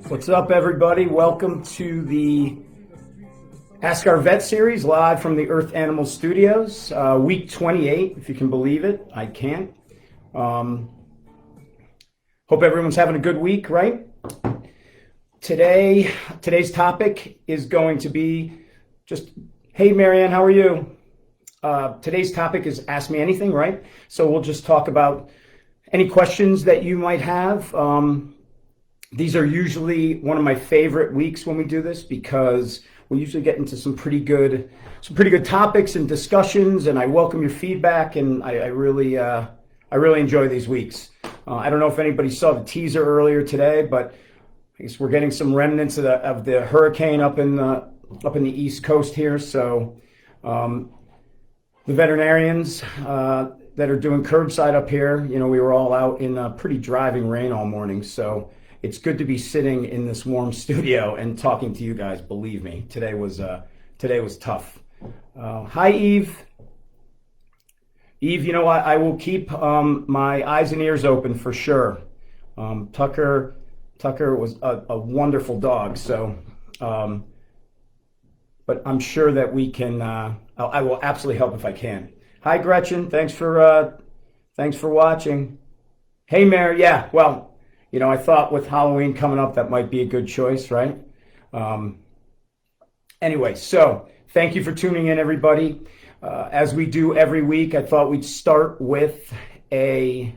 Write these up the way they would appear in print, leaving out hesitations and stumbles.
What's up, everybody? Welcome to the Ask Our Vet series, live from the Earth Animal Studios, week 28, if you can believe it. I can't. Hope everyone's having a good week, right? Today's topic is going to be just, hey, Marianne, how are you? Today's topic is Ask Me Anything, right? So we'll just talk about any questions that you might have. These are usually one of my favorite weeks when we do this because we usually get into some pretty good topics and discussions, and I welcome your feedback, and I really enjoy these weeks. I don't know if anybody saw the teaser earlier today, but I guess we're getting some remnants of the hurricane up in the East Coast here. So the veterinarians that are doing curbside up here, we were all out in pretty driving rain all morning, so it's good to be sitting in this warm studio and talking to you guys. Believe me, today was tough. Hi, Eve. Eve, I will keep my eyes and ears open for sure. Tucker was a wonderful dog, so but I'm sure that we can. I will absolutely help if I can. Hi, Gretchen. Thanks for watching. Hey, Mary. Yeah, well. I thought with Halloween coming up, that might be a good choice, right? Anyway, so thank you for tuning in, everybody. As we do every week, I thought we'd start with a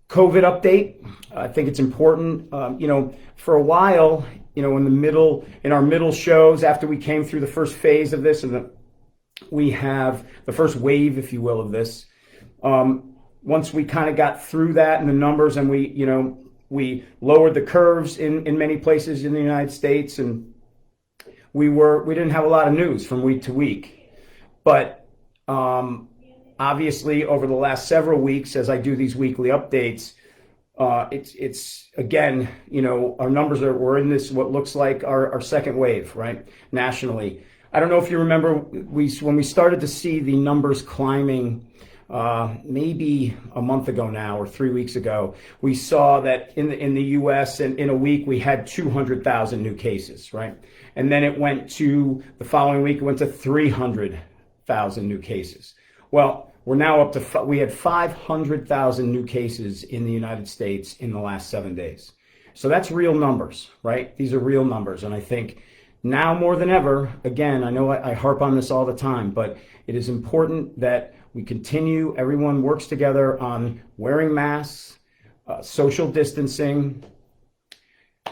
COVID update. I think it's important. For a while, in our middle shows, after we came through the first phase of this, and we have the first wave, if you will, of this. Once we kind of got through that and the numbers, and we lowered the curves in many places in the United States, and we didn't have a lot of news from week to week. But obviously, over the last several weeks, as I do these weekly updates, it's again, our numbers we're in this what looks like our second wave, right, nationally. I don't know if you remember, when we started to see the numbers climbing. Maybe a month ago now or 3 weeks ago, we saw that in the U.S. and in a week we had 200,000 new cases, right? And then the following week it went to 300,000 new cases. Well, we're now up to, we had 500,000 new cases in the United States in the last 7 days. So that's real numbers, right? These are real numbers. And I think now more than ever, again, I know I harp on this all the time, but it is important that we continue, everyone works together on wearing masks, social distancing,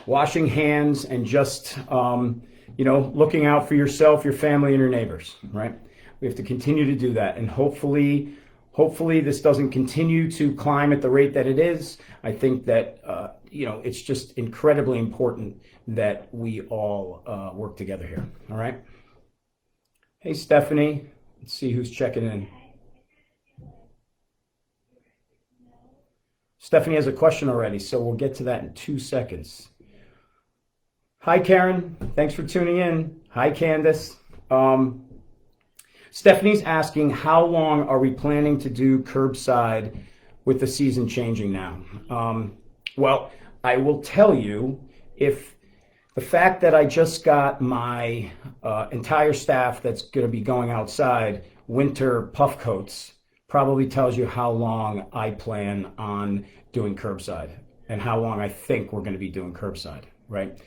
washing hands, and just, looking out for yourself, your family, and your neighbors, right? We have to continue to do that. And hopefully this doesn't continue to climb at the rate that it is. I think that, it's just incredibly important that we all work together here, all right? Hey, Stephanie, let's see who's checking in. Stephanie has a question already, so we'll get to that in 2 seconds. Hi, Karen. Thanks for tuning in. Hi, Candace. Stephanie's asking, how long are we planning to do curbside with the season changing now? Well, I will tell you, if the fact that I just got my entire staff that's going to be going outside winter puff coats probably tells you how long I plan on doing curbside and how long I think we're going to be doing curbside, right?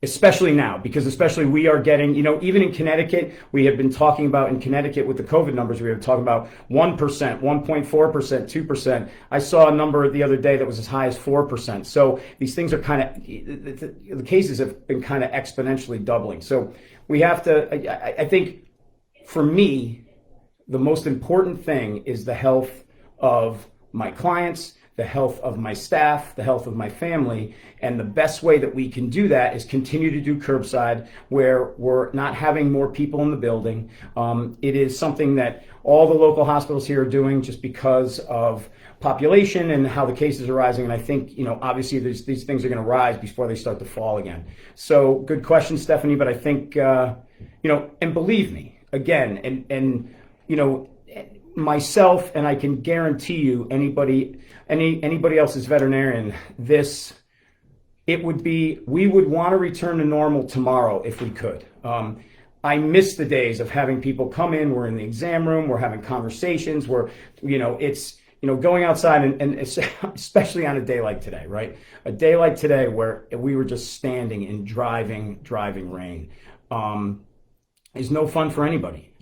Especially now, because especially we are getting, even in Connecticut, we have been talking about in Connecticut with the COVID numbers, we were talking about 1%, 1.4%, 2%. I saw a number the other day that was as high as 4%. So these things are the cases have been kind of exponentially doubling. So we have to, I think for me, the most important thing is the health of my clients, the health of my staff, the health of my family. And the best way that we can do that is continue to do curbside where we're not having more people in the building. It is something that all the local hospitals here are doing just because of population and how the cases are rising. And I think, obviously these things are going to rise before they start to fall again. So good question, Stephanie. But I think, and believe me, again, and myself, and I can guarantee you anybody else is veterinarian, we would want to return to normal tomorrow if we could. I miss the days of having people come in, we're in the exam room, we're having conversations, it's going outside and especially on a day like today, right? A day like today where we were just standing in driving rain is no fun for anybody.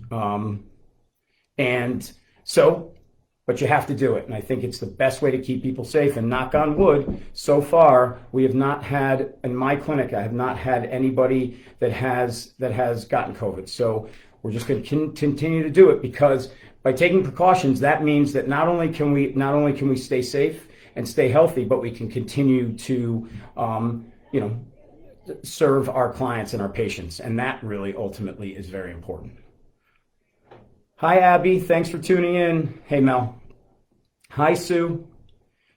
But you have to do it. And I think it's the best way to keep people safe. And knock on wood, so far, we have not had, in my clinic, I have not had anybody that has gotten COVID. So we're just going to continue to do it, because by taking precautions, that means that not only can we stay safe and stay healthy, but we can continue to, serve our clients and our patients. And that really ultimately is very important. Hi, Abby. Thanks for tuning in. Hey, Mel. Hi, Sue.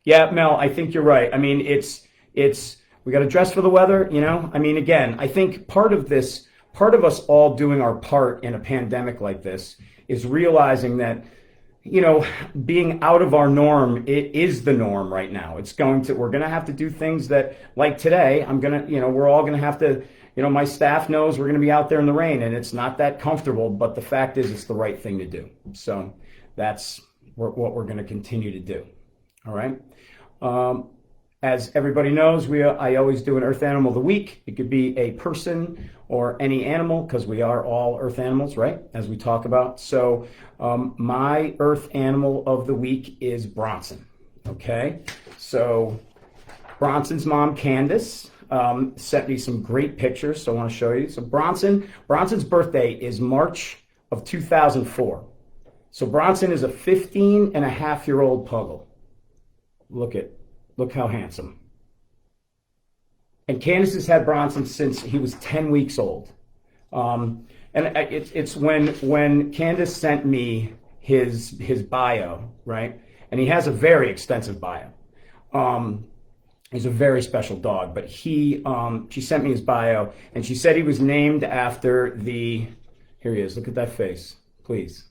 Yeah, Mel, I think you're right. I mean, we got to dress for the weather, I mean, again, I think part of us all doing our part in a pandemic like this is realizing that, being out of our norm, it is the norm right now. We're going to have to do things that, like today, we're all going to have to, my staff knows we're going to be out there in the rain, and it's not that comfortable, but the fact is it's the right thing to do. So that's what we're going to continue to do. All right. As everybody knows, I always do an Earth Animal of the Week. It could be a person or any animal, because we are all Earth animals, right? As we talk about. So my Earth Animal of the Week is Bronson. Okay. So Bronson's mom, Candace, sent me some great pictures, so I want to show you. So Bronson's birthday is March of 2004. So Bronson is a 15-and-a-half-year-old puggle. Look how handsome. And Candace has had Bronson since he was 10 weeks old. And it's when Candace sent me his bio, right? And he has a very extensive bio. He's a very special dog, but she sent me his bio, and she said he was named after here he is, look at that face, please.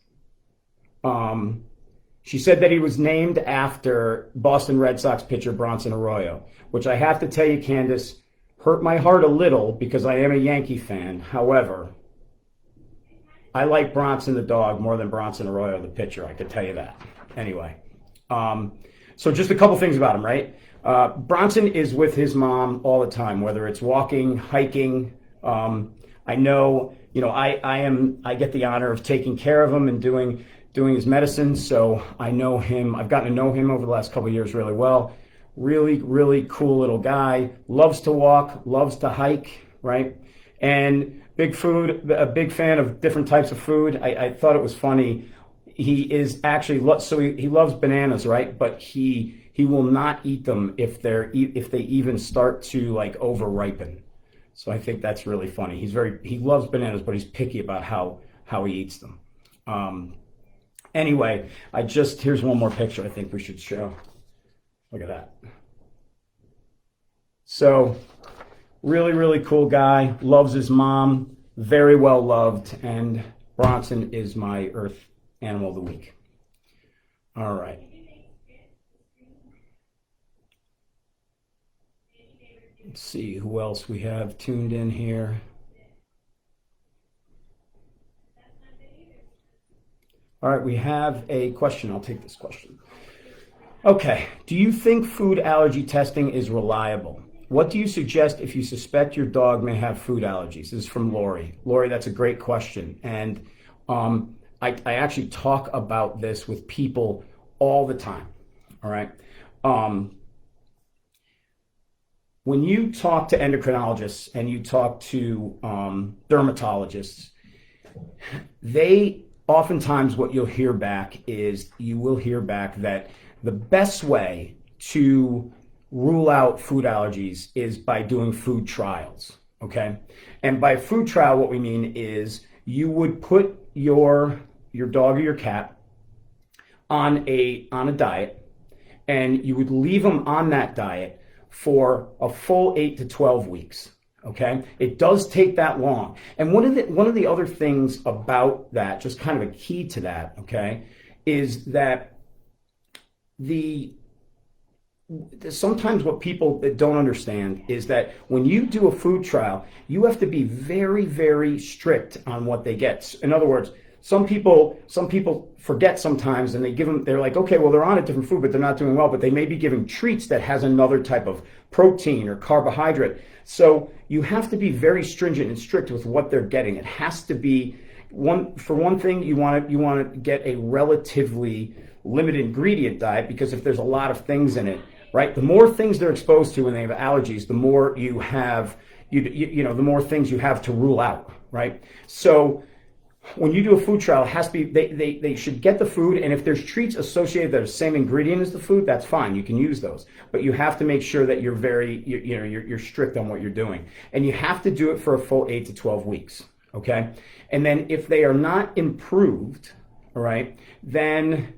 She said that he was named after Boston Red Sox pitcher Bronson Arroyo, which I have to tell you, Candace, hurt my heart a little because I am a Yankee fan. However, I like Bronson the dog more than Bronson Arroyo the pitcher, I could tell you that. Anyway, so just a couple things about him, right? Bronson is with his mom all the time, whether it's walking, hiking. I know, I get the honor of taking care of him and doing his medicine, so I know him. I've gotten to know him over the last couple of years really well. Really, really cool little guy. Loves to walk, loves to hike, right? And a big fan of different types of food. I thought it was funny. He is actually, so he loves bananas, right? But he will not eat them if they even start to like over ripen. So I think that's really funny. He loves bananas, but he's picky about how he eats them. Anyway, here's one more picture I think we should show. Look at that. So really, really cool guy, loves his mom, very well loved, and Bronson is my Earth Animal of the Week. All right. Let's see who else we have tuned in here. All right, we have a question. I'll take this question. Okay, do you think food allergy testing is reliable? What do you suggest if you suspect your dog may have food allergies? This is from Lori. Lori, that's a great question. And I actually talk about this with people all the time, all right? When you talk to endocrinologists and you talk to dermatologists, oftentimes what you'll hear back is that the best way to rule out food allergies is by doing food trials, okay? And by food trial, what we mean is you would put your dog or your cat on a diet, and you would leave them on that diet for a full 8 to 12 weeks. Okay, it does take that long. And one of the other things about that, just kind of a key to that, okay, is that the sometimes what people that don't understand is that when you do a food trial, you have to be very, very strict on what they get. In other words, some people forget sometimes, and they're like, okay, well, they're on a different food, but they're not doing well, but they may be giving treats that has another type of protein or carbohydrate. So you have to be very stringent and strict with what they're getting. It has to be for one thing, you want to get a relatively limited ingredient diet, because if there's a lot of things in it, right? The more things they're exposed to when they have allergies, the more you have, the more things you have to rule out, right? So when you do a food trial, it has to be, they should get the food, and if there's treats associated that are the same ingredient as the food, that's fine. You can use those, but you have to make sure that you're strict on what you're doing, and you have to do it for a full 8 to 12 weeks, okay? And then if they are not improved, all right, then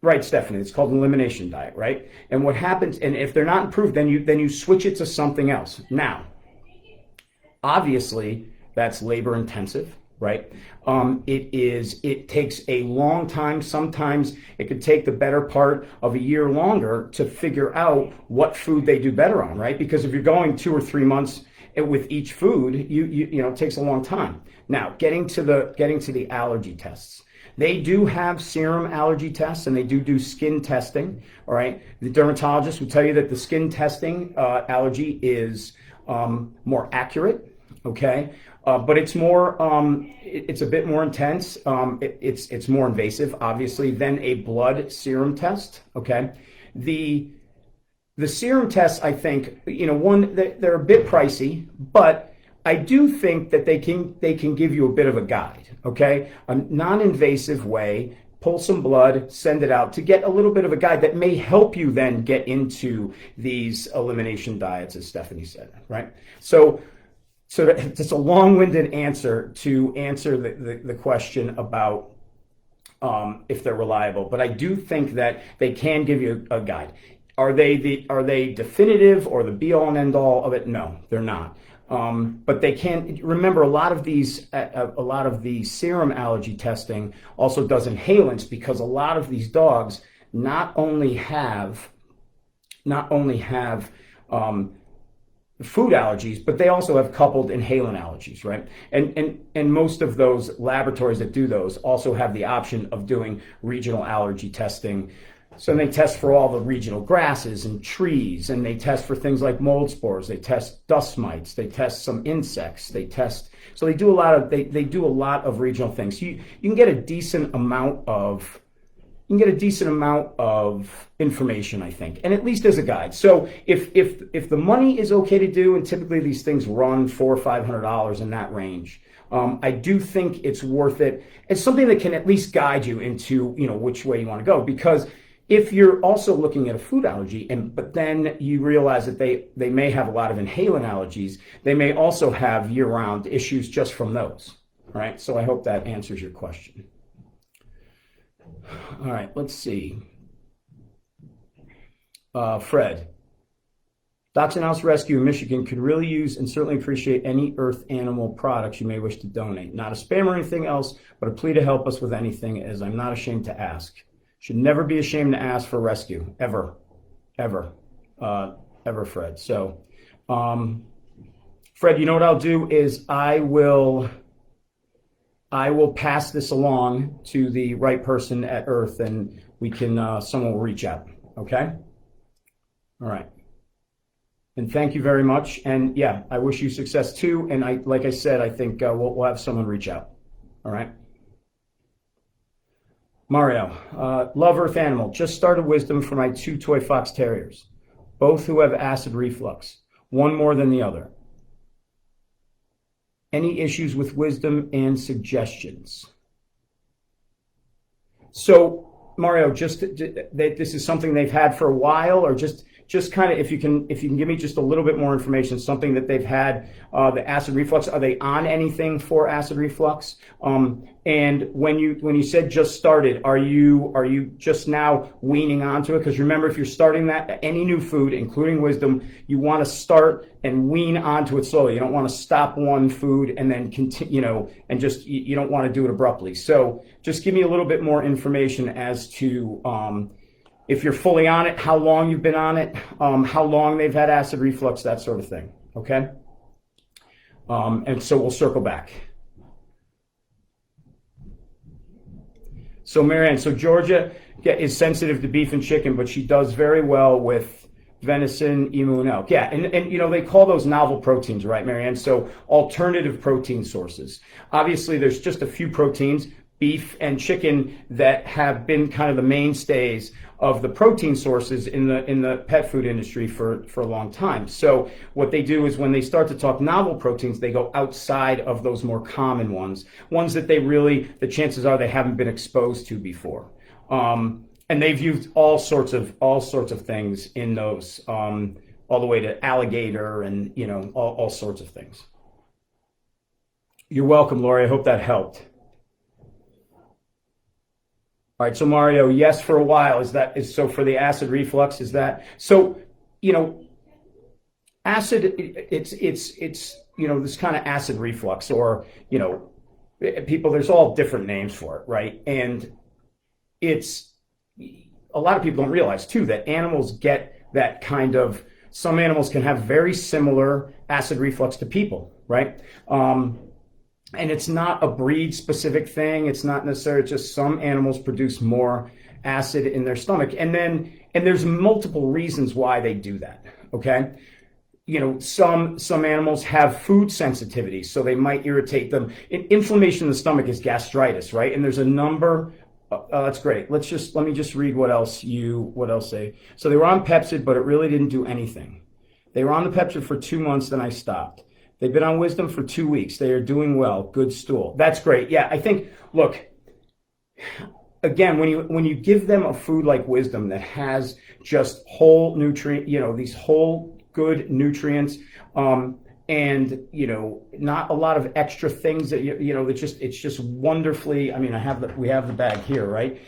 Right, Stephanie. It's called an elimination diet, right? And what happens, and if they're not improved, then you switch it to something else. Now, obviously, that's labor intensive, right? It takes a long time. Sometimes it could take the better part of a year longer to figure out what food they do better on, right? Because if you're going 2 or 3 months with each food, it takes a long time. Now, getting to the allergy tests. They do have serum allergy tests, and they do skin testing, all right? The dermatologist will tell you that the skin testing allergy is more accurate, okay? But it's it's a bit more intense. It's more invasive, obviously, than a blood serum test, okay? The serum tests, I think, they're a bit pricey, but I do think that they can give you a bit of a guide, okay? A non-invasive way, pull some blood, send it out to get a little bit of a guide that may help you then get into these elimination diets, as Stephanie said, right? So it's a long-winded answer to answer the question about if they're reliable, but I do think that they can give you a guide. Are they definitive or the be-all and end-all of it? No, they're not. But they can remember a lot of the serum allergy testing also does inhalants, because a lot of these dogs not only have food allergies, but they also have coupled inhalant allergies, right? And most of those laboratories that do those also have the option of doing regional allergy testing. So they test for all the regional grasses and trees, and they test for things like mold spores. They test dust mites. They test some insects. They do a lot of regional things. You can get a decent amount of information, I think, and at least as a guide. So if the money is okay to do, and typically these things run $400 or $500 in that range, I do think it's worth it. It's something that can at least guide you into which way you want to go, because if you're also looking at a food allergy, but then you realize that they may have a lot of inhalant allergies, they may also have year-round issues just from those, right? So I hope that answers your question. All right, let's see. Fred. Dachshund House Rescue in Michigan could really use and certainly appreciate any earth animal products you may wish to donate. Not a spam or anything else, but a plea to help us with anything, as I'm not ashamed to ask. Should never be ashamed to ask for rescue, ever, Fred. So, Fred, you know what I'll do is I will pass this along to the right person at Earth, and we can someone will reach out. Okay. All right. And thank you very much. And yeah, I wish you success too. And like I said, I think we'll have someone reach out. All right. Mario, love Earth Animal. Just started wisdom for my 2 toy fox terriers, both who have acid reflux, one more than the other. Any issues with wisdom and suggestions? So, Mario, this is something they've had for a while, or just just kind of, if you can give me just a little bit more information, something that they've had, the acid reflux, are they on anything for acid reflux? And when you said just started, are you just now weaning onto it? Because remember, if you're starting that, any new food, including wisdom, you want to start and wean onto it slowly. You don't want to stop one food and then continue, and just, you don't want to do it abruptly. So just give me a little bit more information as to, if you're fully on it, how long you've been on it, how long they've had acid reflux, that sort of thing, okay? And so we'll circle back. So Marianne, so Georgia is sensitive to beef and chicken, but she does very well with venison, emu, and elk. Yeah, and they call those novel proteins, right, Marianne? So alternative protein sources. Obviously, there's just a few proteins, beef and chicken, that have been kind of the mainstays of the protein sources in the pet food industry for a long time. So what they do is when they start to talk novel proteins, they go outside of those more common ones that the chances are they haven't been exposed to before. And they've used all sorts of things in those, all the way to alligator and all sorts of things. You're welcome, Lori. I hope that helped. All right, so Mario, yes, for a while. So for the acid reflux, is that so? Acid. It's this kind of acid reflux, or people. There's all different names for it, right? And it's a lot of people don't realize too that animals get that kind of. Some animals can have very similar acid reflux to people, right? And it's not a breed specific thing. It's not necessarily just some animals produce more acid in their stomach. And there's multiple reasons why they do that. Okay. Some animals have food sensitivity, so they might irritate them. Inflammation in the stomach is gastritis, right? And there's a number. That's great. Let me just read what else say. So they were on Pepcid, but it really didn't do anything. They were on the Pepcid for 2 months, then I stopped. They've been on wisdom for 2 weeks. They are doing well. Good stool. That's great. Yeah, I think, look, again, when you give them a food like wisdom that has just whole nutrient, these whole good nutrients, and not a lot of extra things that it's just wonderfully. I mean, we have the bag here, right?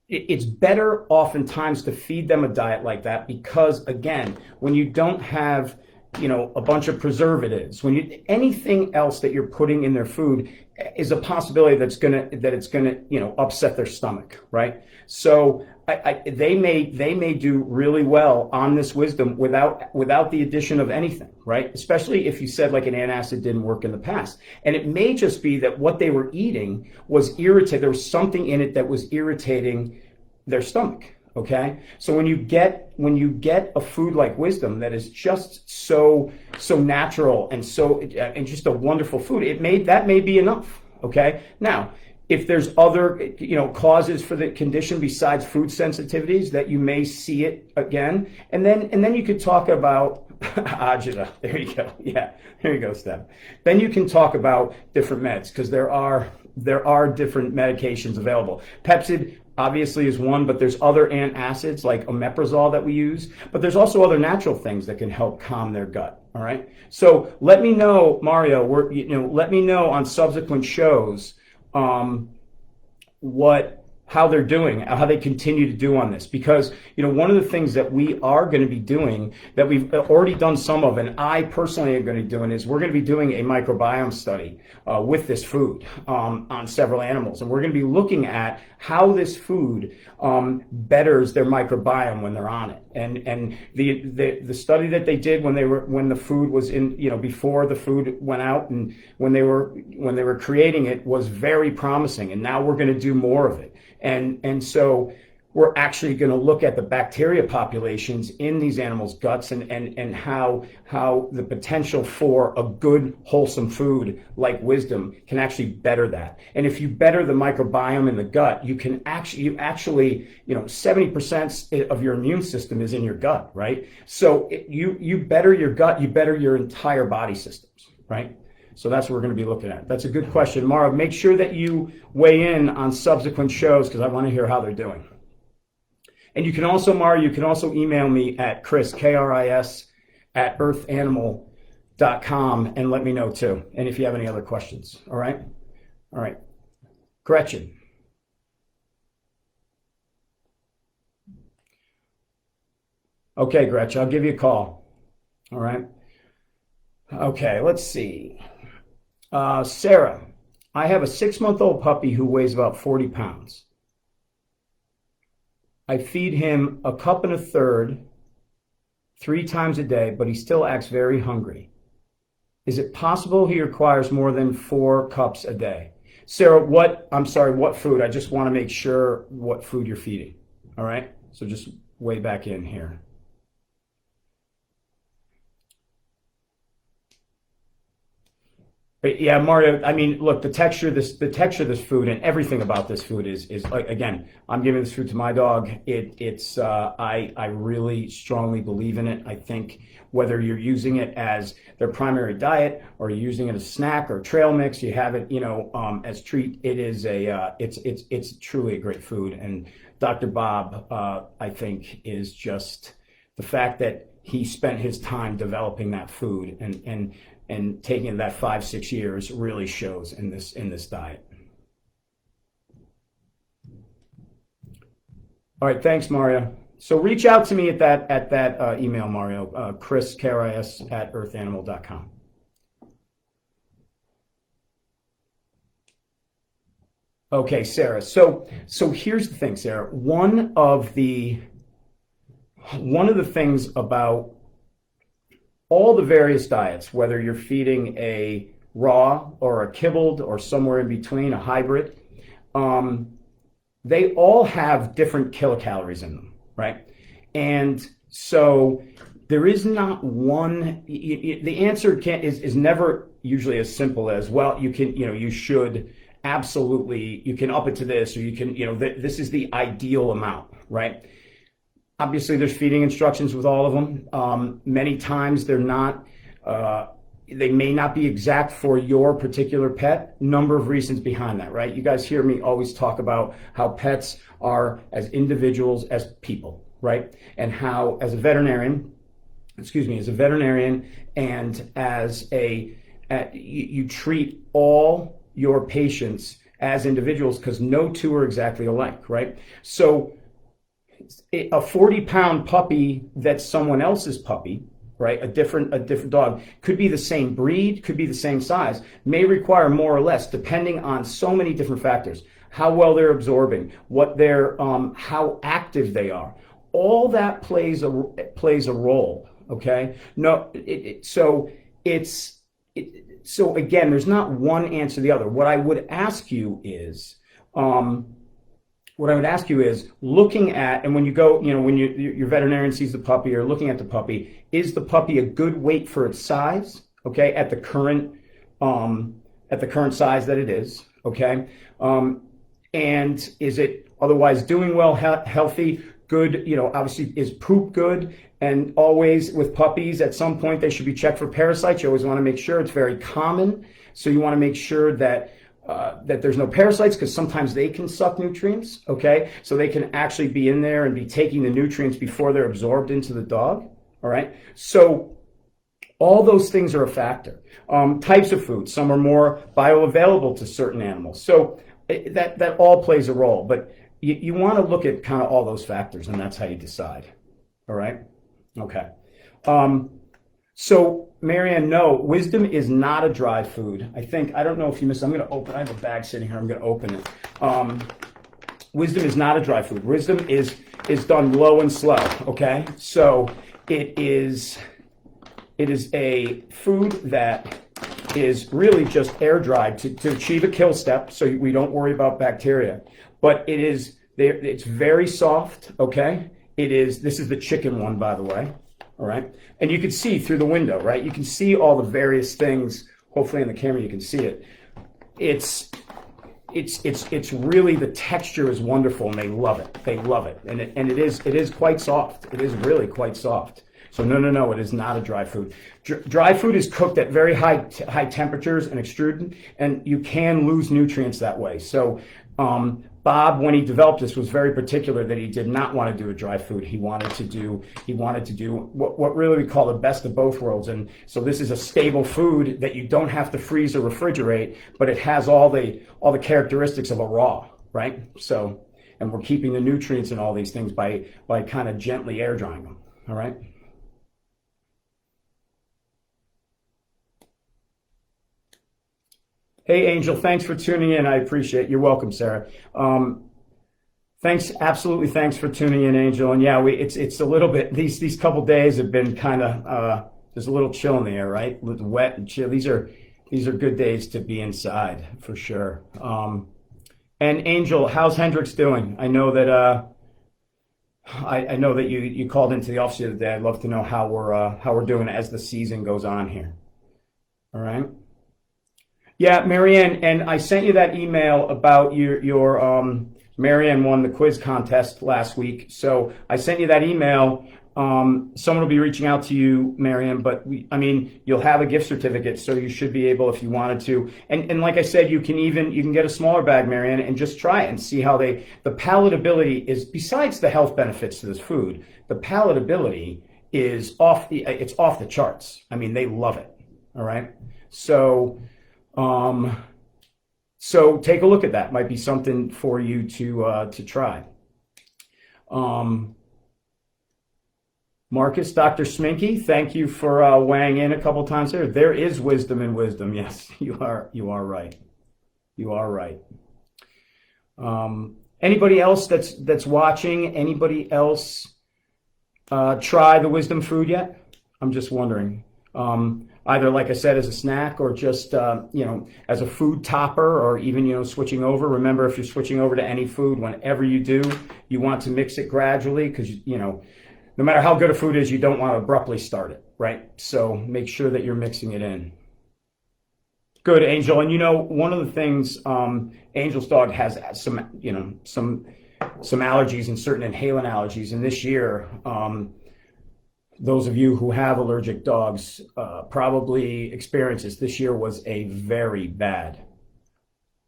It's better oftentimes to feed them a diet like that, because again, when you don't have a bunch of preservatives, anything else that you're putting in their food is a possibility that it's gonna upset their stomach, right? So they may do really well on this wisdom without the addition of anything, right? Especially if you said like an antacid didn't work in the past, and it may just be that what they were eating was irritated. There was something in it that was irritating their stomach. Okay, so when you get a food like wisdom that is just so natural and just a wonderful food, that may be enough. Okay, now if there's other causes for the condition besides food sensitivities, that you may see it again, and then you could talk about agita. There you go. Yeah, there you go, Steph. Then you can talk about different meds, because there are different medications available. Pepcid obviously is one, but there's other antacids like omeprazole that we use, but there's also other natural things that can help calm their gut. All right. So let me know, Mario, let me know on subsequent shows, how they're doing, how they continue to do on this, because one of the things that we are going to be doing, that we've already done some of, and I personally am going to be doing, is we're going to be doing a microbiome study with this food on several animals, and we're going to be looking at how this food betters their microbiome when they're on it. And the study that they did when the food was in, before the food went out, and when they were creating it, was very promising, and now we're going to do more of it. And so we're actually going to look at the bacteria populations in these animals' guts, and how the potential for a good, wholesome food like wisdom can actually better that. And if you better the microbiome in the gut, you actually 70% of your immune system is in your gut, right? So you better your gut, you better your entire body systems, right? So that's what we're going to be looking at. That's a good question. Mara, make sure that you weigh in on subsequent shows, because I want to hear how they're doing. And you can also, Mario, you can also email me at Chris, Kris, at earthanimal.com and let me know too. And if you have any other questions. All right. All right. Gretchen. Okay, Gretchen, I'll give you a call. All right. Okay, let's see. Sarah, I have a 6-month-old puppy who weighs about 40 pounds. I feed him a cup and a third 3 times a day, but he still acts very hungry. Is it possible he requires more than 4 cups a day? Sarah, what food? I just want to make sure what food you're feeding. All right, so just way back in here. Yeah, Mario, I mean, look, the texture of this food and everything about this food is like, again, I'm giving this food to my dog. I really strongly believe in it. I think whether you're using it as their primary diet or you're using it as a snack or trail mix, you have it, as treat, it's truly a great food. And Dr. Bob, I think, is just the fact that he spent his time developing that food and taking that 5-6 years really shows in this diet. All right, thanks, Mario. So reach out to me at that email, Mario, Chris, Kris, at earthanimal.com. Okay, Sarah. So here's the thing, Sarah. One of the things about all the various diets, whether you're feeding a raw or a kibbled or somewhere in between, a hybrid, they all have different kilocalories in them, right? And so there is not one. The answer is never usually as simple as, well, you should absolutely, you can up it to this, or you can, this is the ideal amount, right? Obviously, there's feeding instructions with all of them. Many times they're not, they may not be exact for your particular pet. Number of reasons behind that, right? You guys hear me always talk about how pets are as individuals as people, right? And how, as a veterinarian, and as you treat all your patients as individuals, because no two are exactly alike, right? So a 40-pound puppy that's someone else's puppy, right? A different dog, could be the same breed, could be the same size, may require more or less, depending on so many different factors. How well they're absorbing, how active they are. All that plays a role. Okay. So again, there's not one answer to the other. What I would ask you is, looking at, and when you go, when your veterinarian sees the puppy or looking at the puppy, is the puppy a good weight for its size? Okay, at the current size that it is. Okay, and is it otherwise doing well, healthy, good? Obviously, is poop good? And always with puppies, at some point they should be checked for parasites. You always want to make sure. It's very common, so you want to make sure that there's no parasites, because sometimes they can suck nutrients, okay? So they can actually be in there and be taking the nutrients before they're absorbed into the dog, all right? So all those things are a factor. Types of food, some are more bioavailable to certain animals. So that all plays a role, but you want to look at kind of all those factors, and that's how you decide, all right? Okay. So Marianne, no, Wisdom is not a dry food. I don't know if you missed, I have a bag sitting here, I'm going to open it. Wisdom is not a dry food. Wisdom is done low and slow, okay? So it is a food that is really just air dried to achieve a kill step, so we don't worry about bacteria. But it's very soft, okay? This is the chicken one, by the way. All right. And you can see through the window, right? You can see all the various things. Hopefully in the camera you can see it. It's really, the texture is wonderful, and they love it. They love it. And it is quite soft. It is really quite soft. So no, it is not a dry food. Dry food is cooked at very high temperatures and extruded, and you can lose nutrients that way. So Bob, when he developed this, was very particular that he did not want to do a dry food. He wanted to do what really we call the best of both worlds. And so this is a stable food that you don't have to freeze or refrigerate, but it has all the characteristics of a raw, right? So, and we're keeping the nutrients and all these things by kind of gently air drying them. All right. Hey, Angel, thanks for tuning in. I appreciate it. You're welcome, Sarah. Thanks, absolutely. Thanks for tuning in, Angel. And yeah, it's a little bit, these couple days have been kind of, there's a little chill in the air, right? With wet and chill. These are good days to be inside for sure. And Angel, how's Hendrix doing? I know that, I know that you called into the office the other day. I'd love to know how we're doing as the season goes on here. All right. Yeah, Marianne, and I sent you that email about your Marianne won the quiz contest last week. So I sent you that email. Someone will be reaching out to you, Marianne, but you'll have a gift certificate, so you should be able if you wanted to. And like I said, you can get a smaller bag, Marianne, and just try it and see how the palatability is, besides the health benefits to this food, the palatability is off the charts. I mean, they love it. All right. So take a look at that. Might be something for you to try. Marcus, Dr. Sminky, thank you for weighing in a couple times there. There is wisdom in wisdom. Yes, you are right. You are right. Anybody else that's watching? Anybody else try the wisdom food yet? I'm just wondering. Either, like I said, as a snack or just, as a food topper, or even, switching over. Remember, if you're switching over to any food, whenever you do, you want to mix it gradually because, no matter how good a food is, you don't want to abruptly start it, right? So make sure that you're mixing it in. Good, Angel. And, one of the things, Angel's dog has some allergies and certain inhalant allergies. And this year, those of you who have allergic dogs probably experience this. This year was a very bad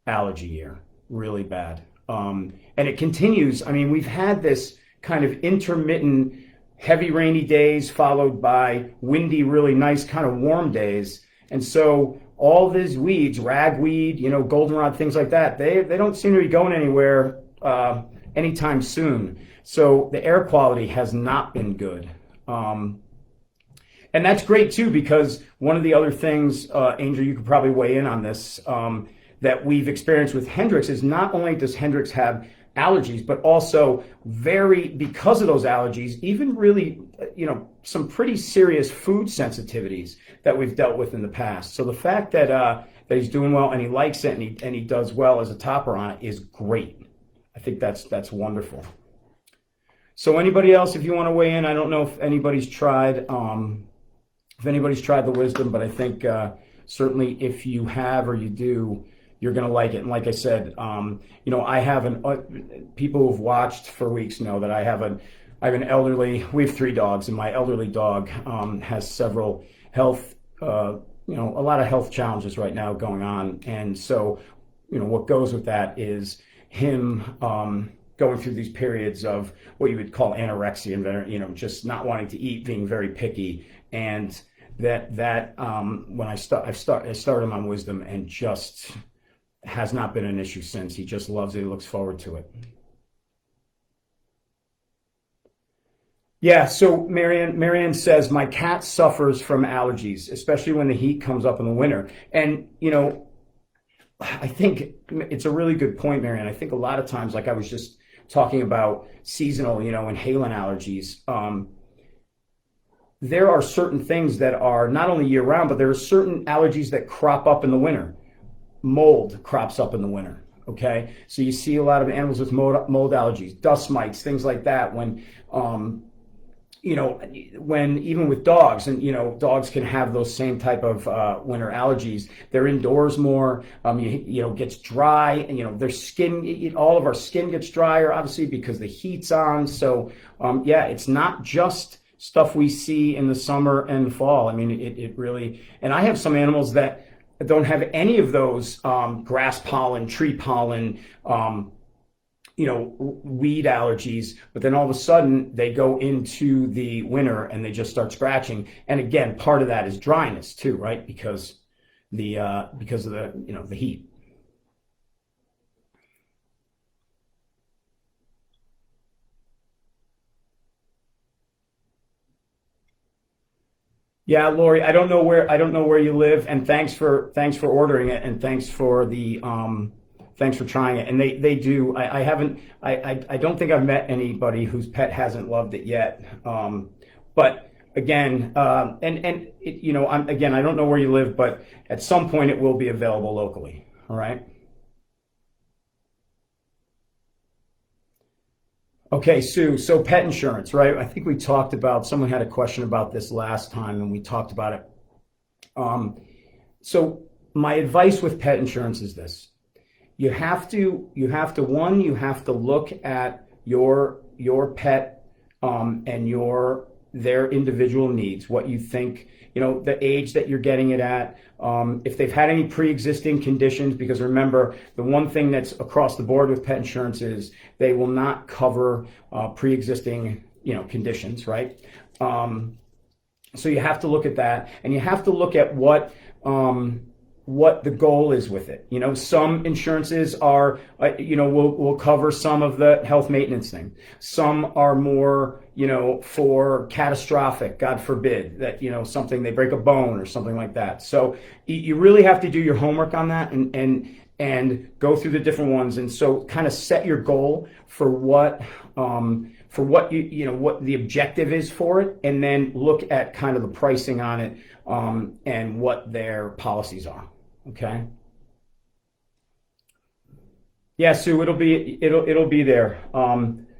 allergy year, really bad. And it continues. I mean, we've had this kind of intermittent heavy rainy days followed by windy, really nice kind of warm days. And so all these weeds, ragweed, goldenrod, things like that, they don't seem to be going anywhere anytime soon. So the air quality has not been good. And that's great too, because one of the other things, Angel, you could probably weigh in on this, that we've experienced with Hendrix is not only does Hendrix have allergies, but also because of those allergies, even really, some pretty serious food sensitivities that we've dealt with in the past. So the fact that he's doing well and he likes it and he does well as a topper on it is great. I think that's wonderful. So anybody else, if you want to weigh in, I don't know if anybody's tried the wisdom, but I think certainly if you have or you do, you're going to like it. And like I said, I have people who've watched for weeks know that I have an elderly, we have 3 dogs, and my elderly dog has several health, a lot of health challenges right now going on. And so, what goes with that is him going through these periods of what you would call anorexia and, just not wanting to eat, being very picky. And that when I started him on wisdom, and just has not been an issue since. He just loves it. He looks forward to it. Yeah, so Marianne says, my cat suffers from allergies, especially when the heat comes up in the winter. And, I think it's a really good point, Marianne. I think a lot of times, like I was just talking about seasonal, inhalant allergies, there are certain things that are not only year round, but there are certain allergies that crop up in the winter. Mold crops up in the winter. Okay. So you see a lot of animals with mold allergies, dust mites, things like that. When even with dogs, and dogs can have those same type of winter allergies. They're indoors more. Gets dry, and their skin. All of our skin gets drier, obviously, because the heat's on. So it's not just stuff we see in the summer and fall. I mean, it really. And I have some animals that don't have any of those grass pollen, tree pollen, weed allergies, but then all of a sudden they go into the winter and they just start scratching. And again, part of that is dryness too, right? Because of the heat. Yeah, Lori, I don't know where you live, and thanks for ordering it, and thanks for trying it. And they do. I haven't I don't think I've met anybody whose pet hasn't loved it yet. But again, I don't know where you live, but at some point it will be available locally. All right. Okay, Sue. So pet insurance, right? I think we talked about. Someone had a question about this last time, and we talked about it. Um, so my advice with pet insurance is this: you have to look at your pet and their individual needs, what you think, the age that you're getting it at, if they've had any pre-existing conditions, because remember, the one thing that's across the board with pet insurance is they will not cover pre-existing, conditions, right? So you have to look at that, and you have to look at what the goal is with it. Some insurances are, will cover some of the health maintenance thing. Some are more, for catastrophic, God forbid, that, something, they break a bone or something like that. So you really have to do your homework on that and go through the different ones. And so kind of set your goal for what what the objective is for it, and then look at kind of the pricing on it, and what their policies are. Okay. Yeah, Sue, it'll be there.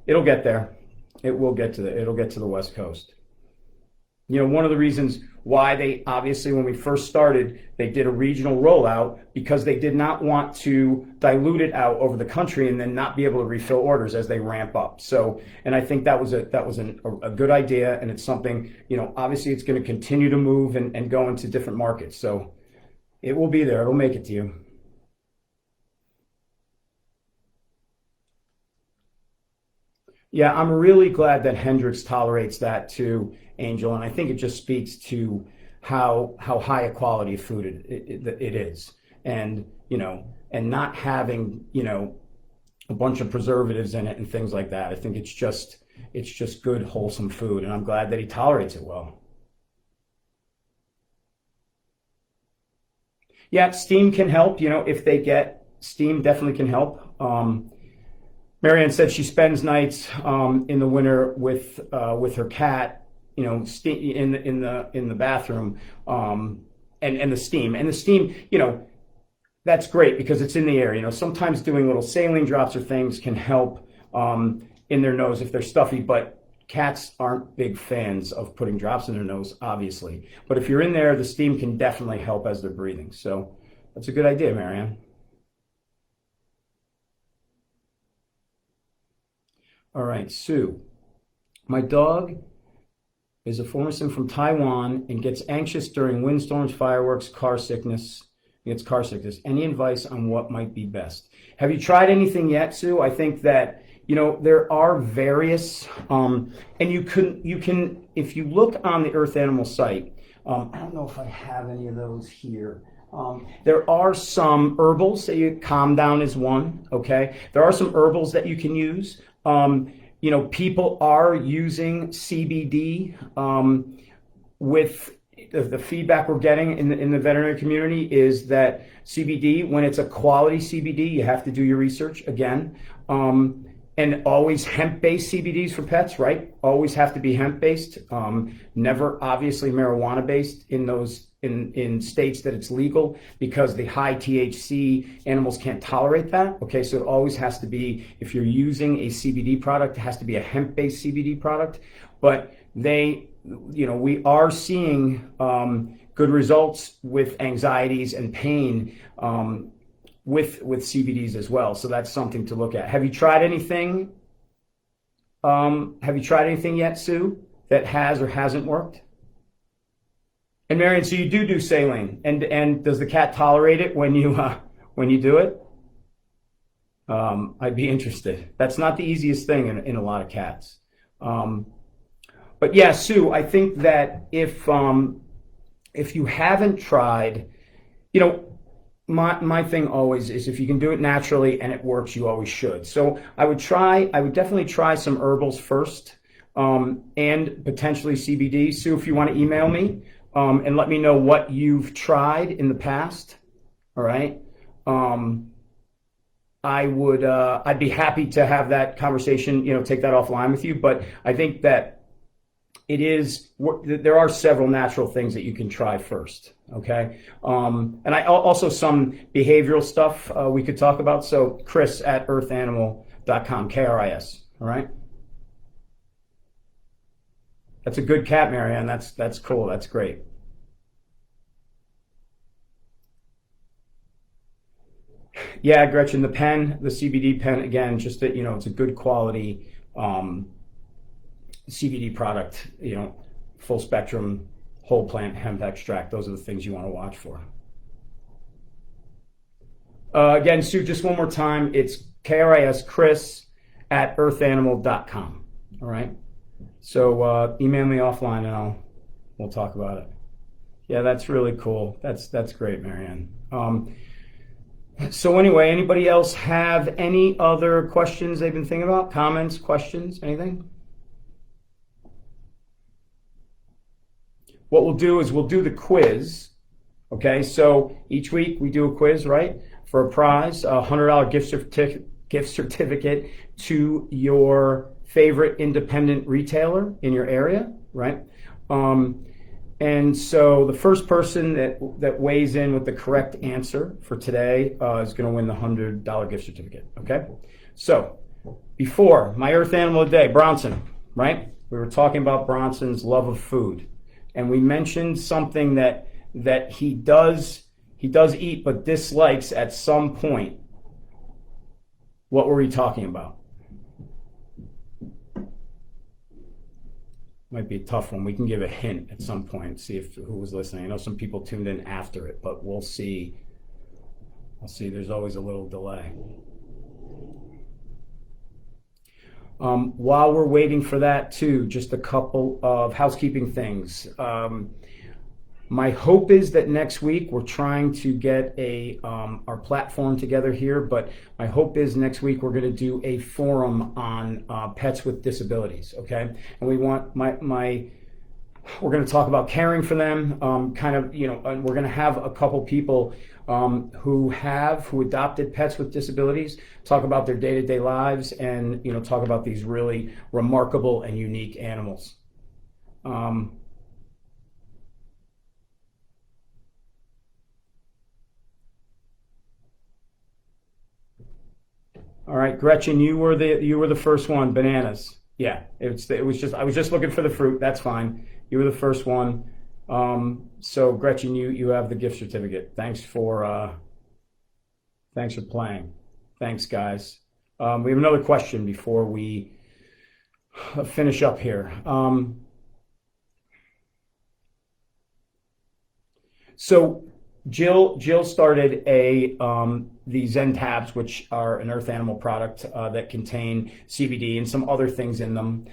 It'll get there. It'll get to the West Coast. One of the reasons why they obviously, when we first started, they did a regional rollout, because they did not want to dilute it out over the country and then not be able to refill orders as they ramp up. So, and I think that was a good idea, and it's something, obviously it's going to continue to move and go into different markets. So it will be there. It'll make it to you. Yeah, I'm really glad that Hendrix tolerates that too, Angel, and I think it just speaks to how high a quality of food it is, and and not having a bunch of preservatives in it and things like that. I think it's just good, wholesome food, and I'm glad that he tolerates it well. Yeah, steam can help. If they get steam, definitely can help. Marianne said she spends nights in the winter with her cat, in the bathroom, and the steam, that's great because it's in the air. Sometimes doing little saline drops or things can help in their nose if they're stuffy, but cats aren't big fans of putting drops in their nose, obviously. But if you're in there, the steam can definitely help as they're breathing. So that's a good idea, Marianne. All right, Sue. My dog is a former citizen from Taiwan and gets anxious during windstorms, fireworks, car sickness. He gets car sickness. Any advice on what might be best? Have you tried anything yet, Sue? I think that there are various, and you can if you look on the Earth Animal site. I don't know if I have any of those here. There are some herbals that calm down is one. Okay, there are some herbals that you can use. People are using CBD, with the feedback we're getting in the veterinary community is that CBD, when it's a quality CBD, you have to do your research again. And always hemp-based CBDs for pets, right? Always have to be hemp-based. Never obviously marijuana-based in states that it's legal, because the high THC animals can't tolerate that. Okay, so it always has to be, if you're using a CBD product, it has to be a hemp-based CBD product. But we are seeing good results with anxieties and pain, with CBDs as well. So that's something to look at. Have you tried anything? Have you tried anything yet, Sue, that has or hasn't worked? And Marion, so you do saline, and does the cat tolerate it when you do it? I'd be interested. That's not the easiest thing in a lot of cats. But yeah, Sue, I think that if you haven't tried, you know, my thing always is if you can do it naturally and it works, you always should. So I would definitely try some herbals first, and potentially CBD. Sue, if you want to email me, and let me know what you've tried in the past. All right. I'd be happy to have that conversation, take that offline with you. But I think that there are several natural things that you can try first. Okay. And I also some behavioral stuff we could talk about. So Chris at earthanimal.com, KRIS. All right. That's a good cat, Marianne. That's cool. That's great. Yeah, Gretchen, the CBD pen, again, just that, it's a good quality CBD product, full spectrum, whole plant hemp extract. Those are the things you want to watch for. Again, Sue, just one more time, it's KRIS Chris at earthanimal.com. All right. So email me offline and we'll talk about it. Yeah, that's really cool. That's great, Marianne. So anyway, anybody else have any other questions they've been thinking about? Comments, questions, anything? What we'll do is we'll do the quiz. Okay, so each week we do a quiz, right? For a prize, a $100 gift certificate to your favorite independent retailer in your area, right? And so the first person that weighs in with the correct answer for today is going to win the $100 gift certificate, okay? So before, my earth animal of the day, Bronson, right? We were talking about Bronson's love of food. And we mentioned something that he does eat but dislikes at some point. What were we talking about? Might be a tough one. We can give a hint at some point, see who was listening. I know some people tuned in after it, but we'll see. I'll see. There's always a little delay. While we're waiting for that too, just a couple of housekeeping things. My hope is that next week we're trying to get our platform together here, but my hope is next week we're going to do a forum on pets with disabilities, okay? And we want we're going to talk about caring for them, and we're going to have a couple people who adopted pets with disabilities talk about their day-to-day lives and, talk about these really remarkable and unique animals. All right, Gretchen, you were the first one. Bananas. Yeah, I was just looking for the fruit. That's fine. You were the first one. So Gretchen, you have the gift certificate. Thanks for playing. Thanks, guys. We have another question before we finish up here. So Jill started the Zen tabs, which are an earth animal product that contain CBD and some other things in them.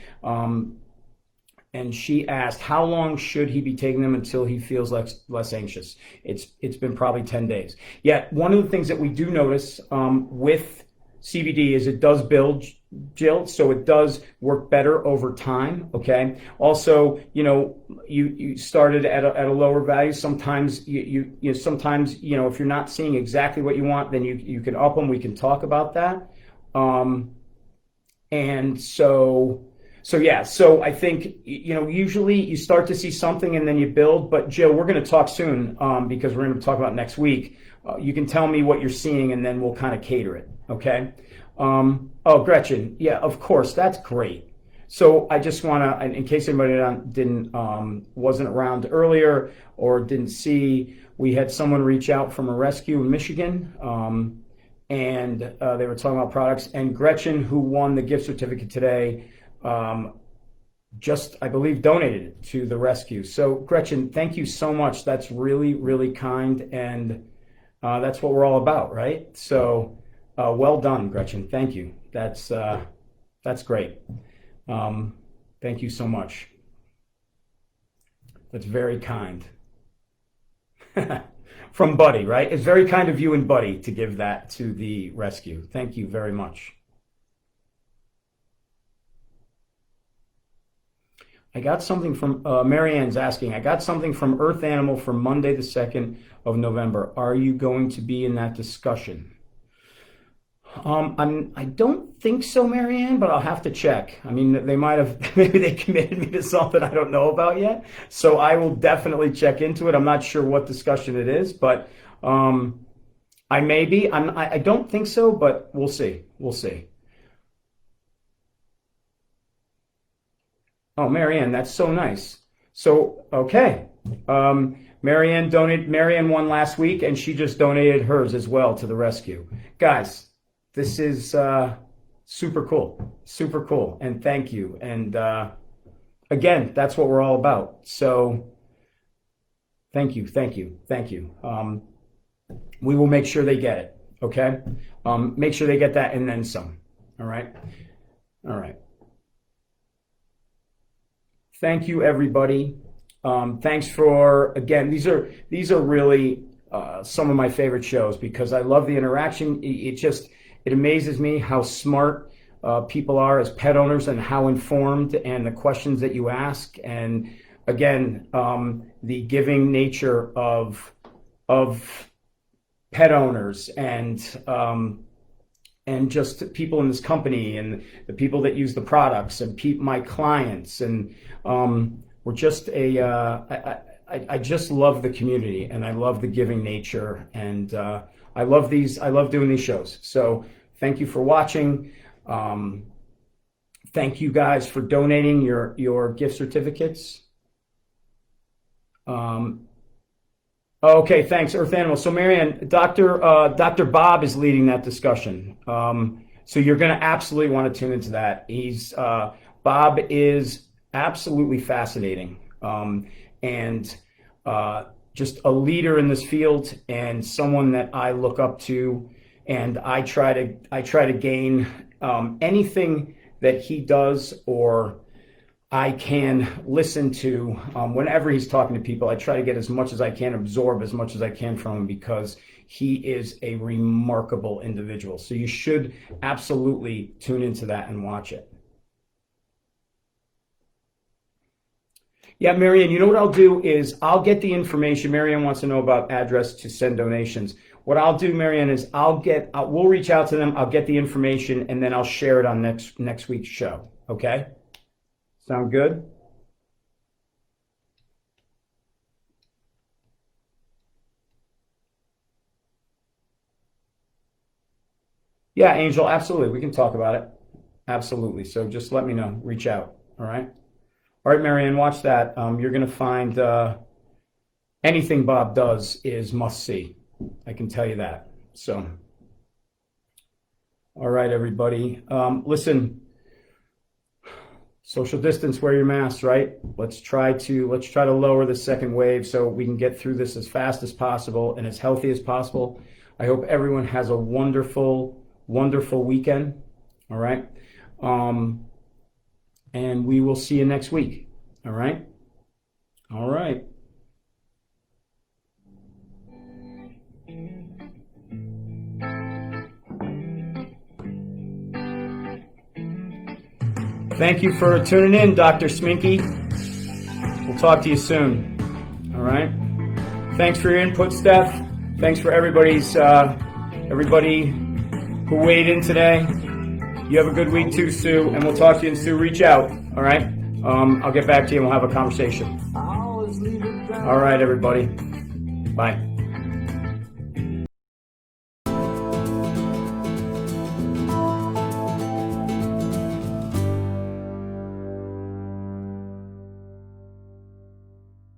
And she asked, how long should he be taking them until he feels less anxious? It's been probably 10 days. Yeah, one of the things that we do notice with CBD is it does build, Jill, so it does work better over time, okay? Also, you started at a lower value. Sometimes sometimes if you're not seeing exactly what you want, then you can up them. We can talk about that. And so I think, usually you start to see something and then you build. But Jill, we're going to talk soon because we're going to talk about next week. You can tell me what you're seeing and then we'll kind of cater it, okay? Oh, Gretchen, yeah, of course, that's great. So I just want to, in case anybody wasn't around earlier or didn't see, we had someone reach out from a rescue in Michigan, and they were talking about products. And Gretchen, who won the gift certificate today, just, I believe, donated to the rescue. So Gretchen, thank you so much. That's really, really kind, and that's what we're all about, right? So well done, Gretchen. Thank you. That's great. Thank you so much. That's very kind. From Buddy, right? It's very kind of you and Buddy to give that to the rescue. Thank you very much. I got something from, Marianne's asking, I got something from Earth Animal for Monday the 2nd of November. Are you going to be in that discussion? I don't think so, Marianne, but I'll have to check. I mean, they might have, maybe they committed me to something I don't know about yet. So I will definitely check into it. I'm not sure what discussion it is, but I may be. I don't think so, but we'll see. We'll see. Oh, Marianne, that's so nice. So, okay. Marianne won last week, and she just donated hers as well to the rescue. Guys, this is super cool. Super cool. And thank you. And again, that's what we're all about. So thank you. Thank you. Thank you. We will make sure they get it. Okay? Make sure they get that and then some. All right? All right. Thank you, everybody. Thanks for, again, these are really some of my favorite shows because I love the interaction. It amazes me how smart people are as pet owners and how informed and the questions that you ask. And again, the giving nature of pet owners and just people in this company and the people that use the products and my clients. And we're just I just love the community and I love the giving nature. And I love doing these shows. So thank you for watching. Thank you guys for donating your gift certificates. Okay, thanks, Earth Animal. So, Marianne, Dr. Bob is leading that discussion. So you're going to absolutely want to tune into that. Bob is absolutely fascinating and just a leader in this field and someone that I look up to, and I try to gain anything that he does or I can listen to whenever he's talking to people. I try to get as much as I can, absorb as much as I can from him because he is a remarkable individual. So you should absolutely tune into that and watch it. Yeah, Marianne, you know what I'll do is I'll get the information. Marianne wants to know about address to send donations. What I'll do, Marianne, is we'll reach out to them. I'll get the information and then I'll share it on next week's show. Okay? Sound good? Yeah, Angel, absolutely. We can talk about it. Absolutely. So just let me know. Reach out. All right? All right, Marianne, watch that. You're going to find anything Bob does is must see. I can tell you that. So, all right, everybody. Listen, social distance, wear your masks, right? Let's try to lower the second wave so we can get through this as fast as possible and as healthy as possible. I hope everyone has a wonderful, wonderful weekend. All right. And we will see you next week. All right? All right. Thank you for tuning in, Dr. Sminky. We'll talk to you soon. All right? Thanks for your input, Steph. Thanks for everybody who weighed in today. You have a good week too, Sue, and we'll talk to you. And Sue, reach out, all right? I'll get back to you and we'll have a conversation. All right, everybody. Bye.